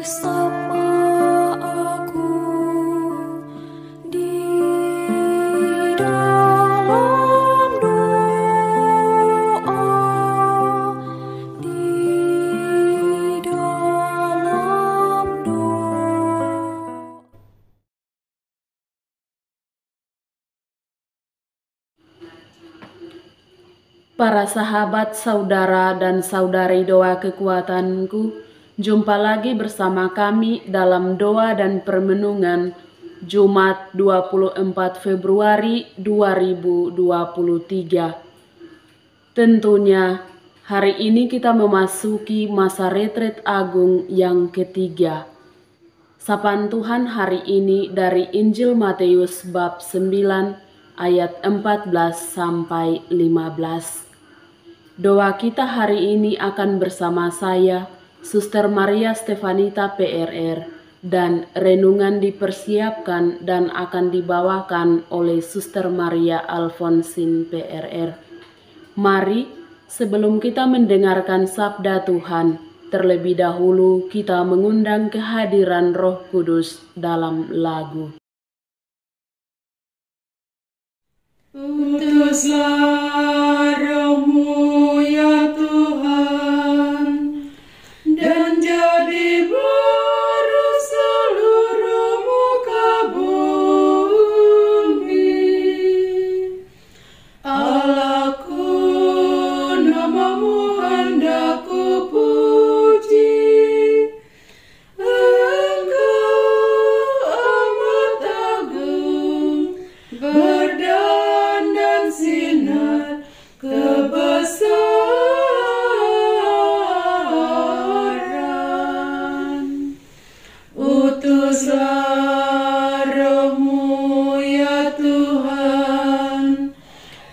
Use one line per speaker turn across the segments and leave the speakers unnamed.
bersama aku di dalam doa, di dalam doa.
Para sahabat, saudara, dan saudari doa kekuatanku, jumpa lagi bersama kami dalam doa dan permenungan Jumat 24 Februari 2023. Tentunya hari ini kita memasuki masa retret agung yang ketiga. Sapaan Tuhan hari ini dari Injil Matius bab 9 ayat 14 sampai 15. Doa kita hari ini akan bersama saya, Suster Maria Stefanita PRR, dan renungan dipersiapkan dan akan dibawakan oleh Suster Maria Alfonsin PRR. Mari, sebelum kita mendengarkan sabda Tuhan, terlebih dahulu kita mengundang kehadiran Roh Kudus dalam lagu.
Utuslah Roh-Mu ya Tuhan, dan jadi baru seluruh muka bumi. Allahku, nama-Mu hendak ku puji. Engkau amat agung, berdan sinar kebesaran. Utuslah Roh-Mu ya Tuhan,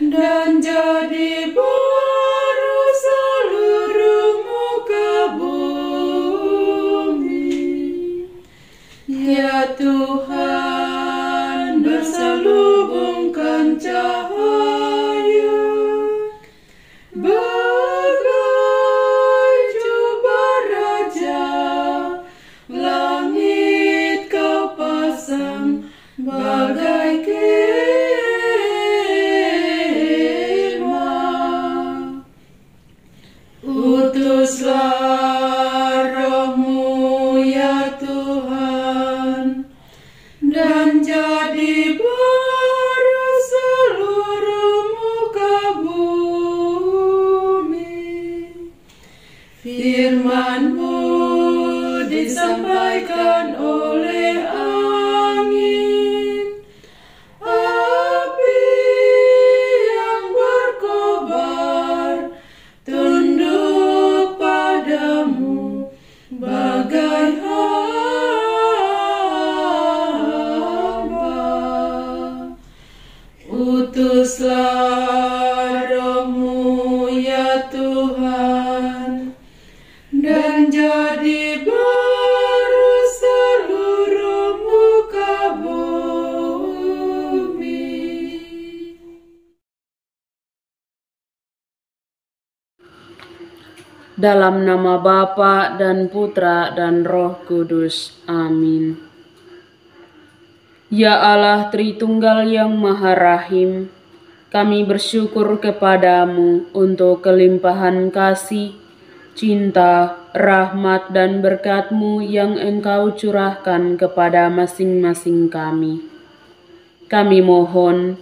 dan jadi baru seluruh muka bumi. Ya Tuhan, berselubungkan cahaya bagai jubah raja, langit Kau pasang bagai kemah. Utuslah Roh-Mu ya Tuhan, dan jadi baru seluruh muka bumi. Firman-Mu disampaikan oleh angin, api yang berkobar, tunduk padamu bagai hamba. Utuslah Roh-Mu ya Tuhan, dan jadi baru seluruh muka bumi.
Dalam nama Bapa dan Putra dan Roh Kudus. Amin. Ya Allah Tritunggal yang Maha Rahim, kami bersyukur kepadamu untuk kelimpahan kasih, cinta, rahmat, dan berkat-Mu yang Engkau curahkan kepada masing-masing kami. Kami mohon,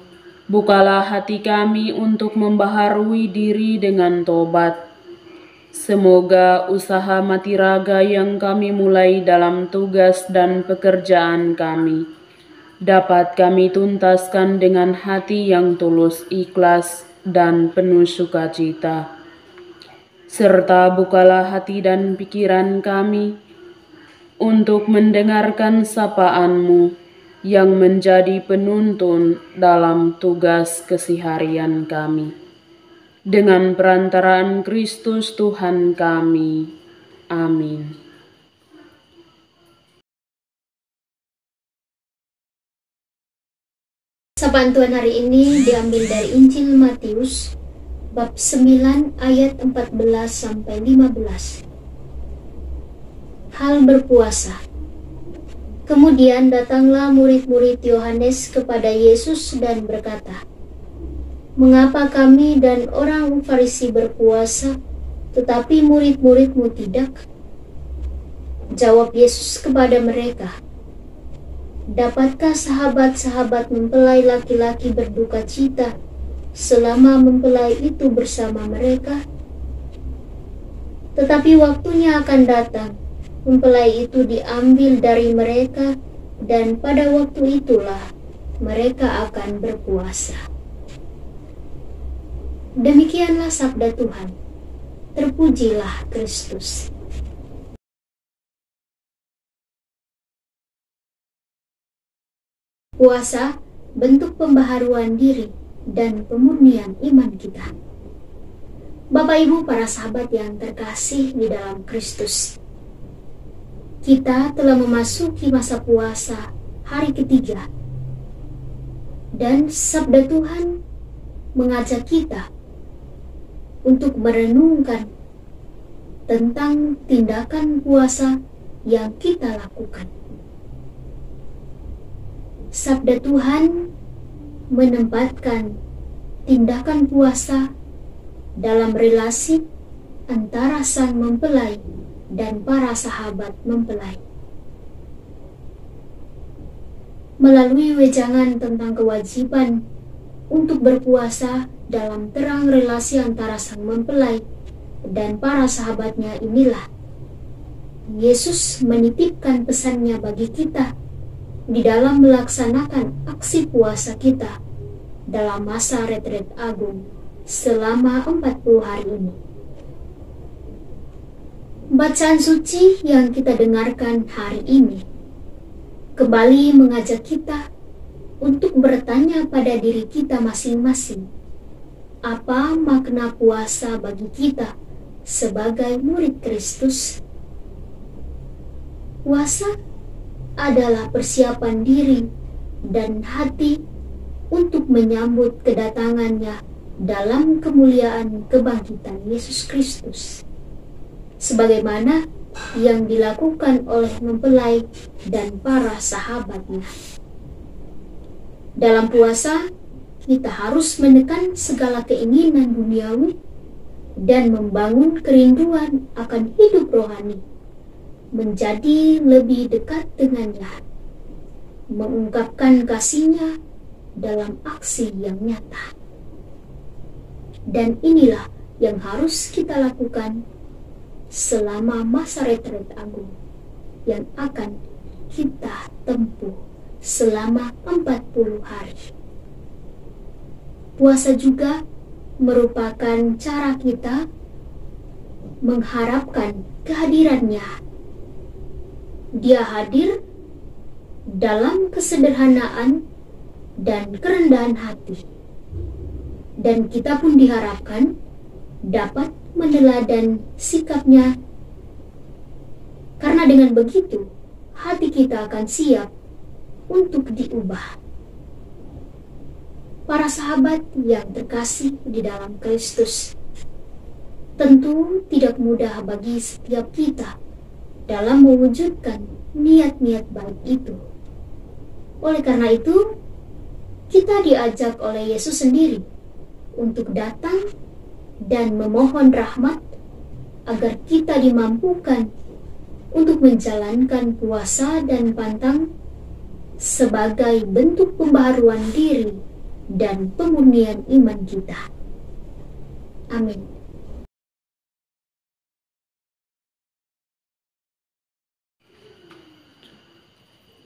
bukalah hati kami untuk membaharui diri dengan tobat. Semoga usaha mati raga yang kami mulai dalam tugas dan pekerjaan kami dapat kami tuntaskan dengan hati yang tulus, ikhlas, dan penuh sukacita. Serta bukalah hati dan pikiran kami untuk mendengarkan sapaan-Mu yang menjadi penuntun dalam tugas keseharian kami. Dengan perantaraan Kristus Tuhan kami. Amin.
Sapaan Tuhan hari ini diambil dari Injil Matius bab 9 ayat 14 sampai 15. hal berpuasa. Kemudian datanglah murid-murid Yohanes kepada Yesus dan berkata, "Mengapa kami dan orang Farisi berpuasa, tetapi murid-muridmu tidak?" Jawab Yesus kepada mereka, "Dapatkah sahabat-sahabat mempelai laki-laki berduka cita selama mempelai itu bersama mereka? Tetapi waktunya akan datang, mempelai itu diambil dari mereka, dan pada waktu itulah mereka akan berpuasa." Demikianlah sabda Tuhan. Terpujilah Kristus. Puasa bentuk pembaharuan diri dan pemurnian iman kita. Bapak Ibu para sahabat yang terkasih di dalam Kristus, kita telah memasuki masa puasa hari ketiga, dan sabda Tuhan mengajak kita untuk merenungkan tentang tindakan puasa yang kita lakukan. Sabda Tuhan menempatkan tindakan puasa dalam relasi antara sang mempelai dan para sahabat mempelai. Melalui wejangan tentang kewajiban untuk berpuasa dalam terang relasi antara sang mempelai dan para sahabatnya inilah Yesus menitipkan pesannya bagi kita di dalam melaksanakan aksi puasa kita dalam masa retret agung selama 40 hari ini. Bacaan suci yang kita dengarkan hari ini kembali mengajak kita untuk bertanya pada diri kita masing-masing, apa makna puasa bagi kita sebagai murid Kristus? Puasa adalah persiapan diri dan hati untuk menyambut kedatangannya dalam kemuliaan kebangkitan Yesus Kristus, sebagaimana yang dilakukan oleh mempelai dan para sahabatnya. Dalam puasa, kita harus menekan segala keinginan duniawi dan membangun kerinduan akan hidup rohani, menjadi lebih dekat dengannya, mengungkapkan kasih-Nya dalam aksi yang nyata. Dan inilah yang harus kita lakukan selama masa retret agung yang akan kita tempuh selama 40 hari. Puasa juga merupakan cara kita mengharapkan kehadiran-Nya. Dia hadir dalam kesederhanaan dan kerendahan hati, dan kita pun diharapkan dapat meneladan sikap-Nya, karena dengan begitu hati kita akan siap untuk diubah. Para sahabat yang terkasih di dalam Kristus, tentu tidak mudah bagi setiap kita dalam mewujudkan niat-niat baik itu. Oleh karena itu, kita diajak oleh Yesus sendiri untuk datang dan memohon rahmat agar kita dimampukan untuk menjalankan puasa dan pantang sebagai bentuk pembaharuan diri dan pemurnian iman kita. Amin.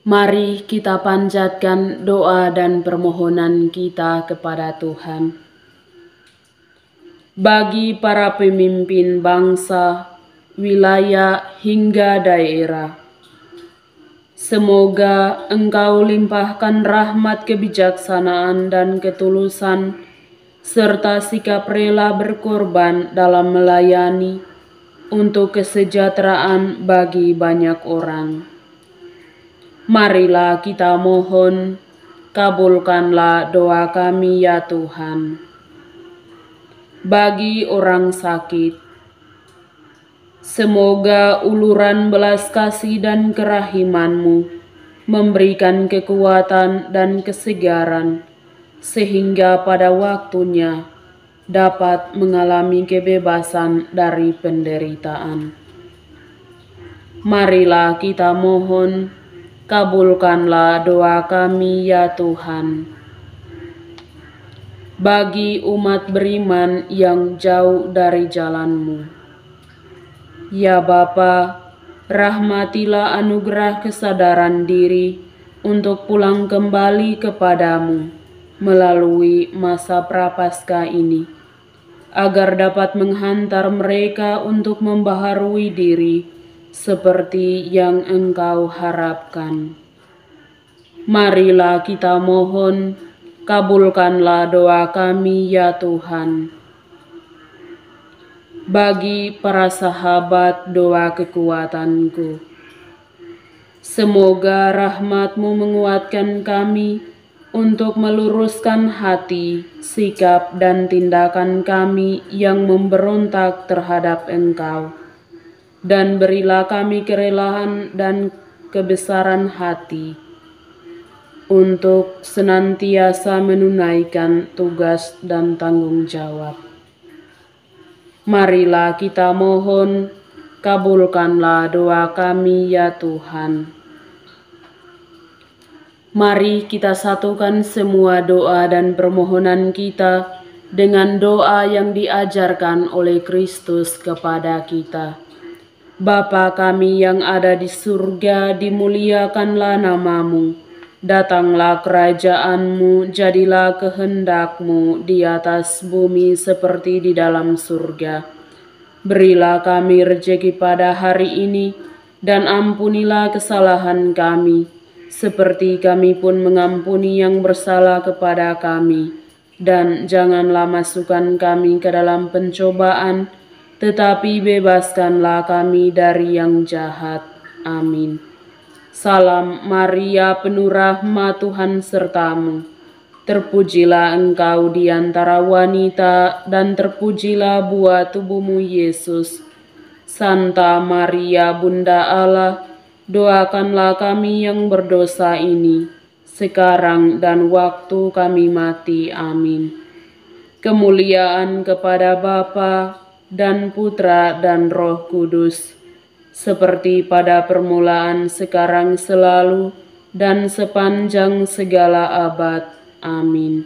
Mari kita panjatkan doa dan permohonan kita kepada Tuhan. Bagi para pemimpin bangsa, wilayah hingga daerah, semoga Engkau limpahkan rahmat kebijaksanaan dan ketulusan, serta sikap rela berkorban dalam melayani untuk kesejahteraan bagi banyak orang. Marilah kita mohon, kabulkanlah doa kami ya Tuhan. Bagi orang sakit, Semoga uluran belas kasih dan kerahiman-Mu memberikan kekuatan dan kesegaran, sehingga pada waktunya dapat mengalami kebebasan dari penderitaan. Marilah kita mohon, kabulkanlah doa kami ya Tuhan. Bagi umat beriman yang jauh dari jalan-Mu, ya Bapa, rahmatilah anugerah kesadaran diri untuk pulang kembali kepadamu melalui masa prapaskah ini, agar dapat menghantar mereka untuk membaharui diri seperti yang Engkau harapkan. Marilah kita mohon, kabulkanlah doa kami ya Tuhan. Bagi para sahabat doa kekuatanku, semoga rahmat-Mu menguatkan kami untuk meluruskan hati, sikap, dan tindakan kami yang memberontak terhadap Engkau, dan berilah kami kerelaan dan kebesaran hati untuk senantiasa menunaikan tugas dan tanggung jawab. Marilah kita mohon, kabulkanlah doa kami ya Tuhan. Mari kita satukan semua doa dan permohonan kita dengan doa yang diajarkan oleh Kristus kepada kita. Bapa kami yang ada di surga, dimuliakanlah nama-Mu. Datanglah kerajaan-Mu, jadilah kehendak-Mu di atas bumi seperti di dalam surga. Berilah kami rejeki pada hari ini, dan ampunilah kesalahan kami, seperti kami pun mengampuni yang bersalah kepada kami. Dan janganlah masukkan kami ke dalam pencobaan, tetapi bebaskanlah kami dari yang jahat. Amin. Salam Maria, penuh rahmat, Tuhan serta-Mu. Terpujilah Engkau di antara wanita, dan terpujilah buah tubuh-Mu, Yesus. Santa Maria, Bunda Allah, doakanlah kami yang berdosa ini, sekarang dan waktu kami mati. Amin. Kemuliaan kepada Bapa dan Putra dan Roh Kudus, seperti pada permulaan, sekarang, selalu, dan sepanjang segala abad. Amin.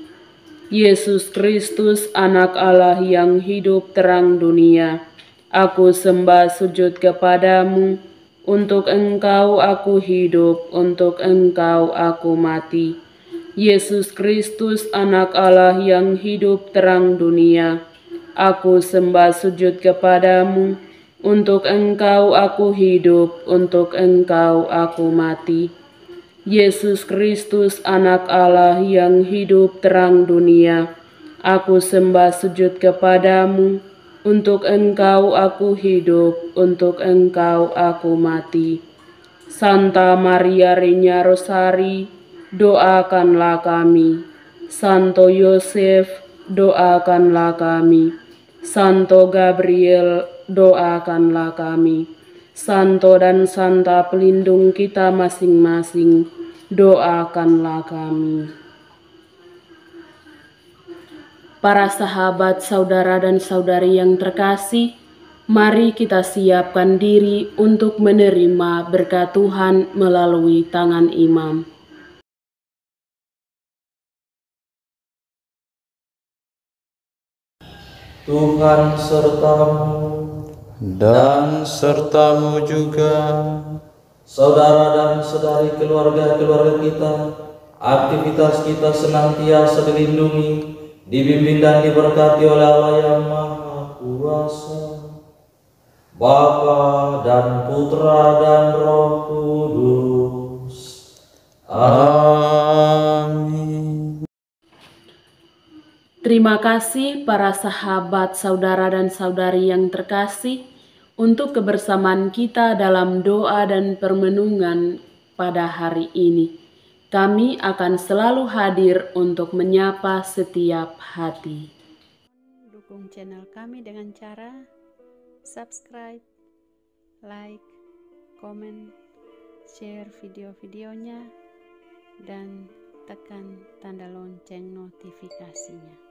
Yesus Kristus, Anak Allah yang hidup terang dunia, aku sembah sujud kepadamu. Untuk Engkau aku hidup, untuk Engkau aku mati. Yesus Kristus, Anak Allah yang hidup terang dunia, aku sembah sujud kepadamu. Untuk Engkau aku hidup, untuk Engkau aku mati. Yesus Kristus, Anak Allah yang hidup terang dunia, aku sembah sujud kepadamu. Untuk Engkau aku hidup, untuk Engkau aku mati. Santa Maria Regna Rosari, doakanlah kami. Santo Yosef, doakanlah kami. Santo Gabriel, doakanlah kami. Santo dan Santa pelindung kita masing-masing, doakanlah kami. Para sahabat, saudara dan saudari yang terkasih, mari kita siapkan diri untuk menerima berkat Tuhan melalui tangan imam.
Tuhan sertamu
dan sertamu juga.
Saudara dan saudari keluarga-keluarga kita, aktivitas kita senantiasa dilindungi, dibimbing dan diberkati oleh Allah yang Maha Kuasa, Bapa dan Putra dan Roh Kudus. Amin.
Terima kasih para sahabat, saudara dan saudari yang terkasih untuk kebersamaan kita dalam doa dan permenungan pada hari ini. Kami akan selalu hadir untuk menyapa setiap hati.
Dukung channel kami dengan cara subscribe, like, komen, share video-videonya, dan tekan tanda lonceng notifikasinya.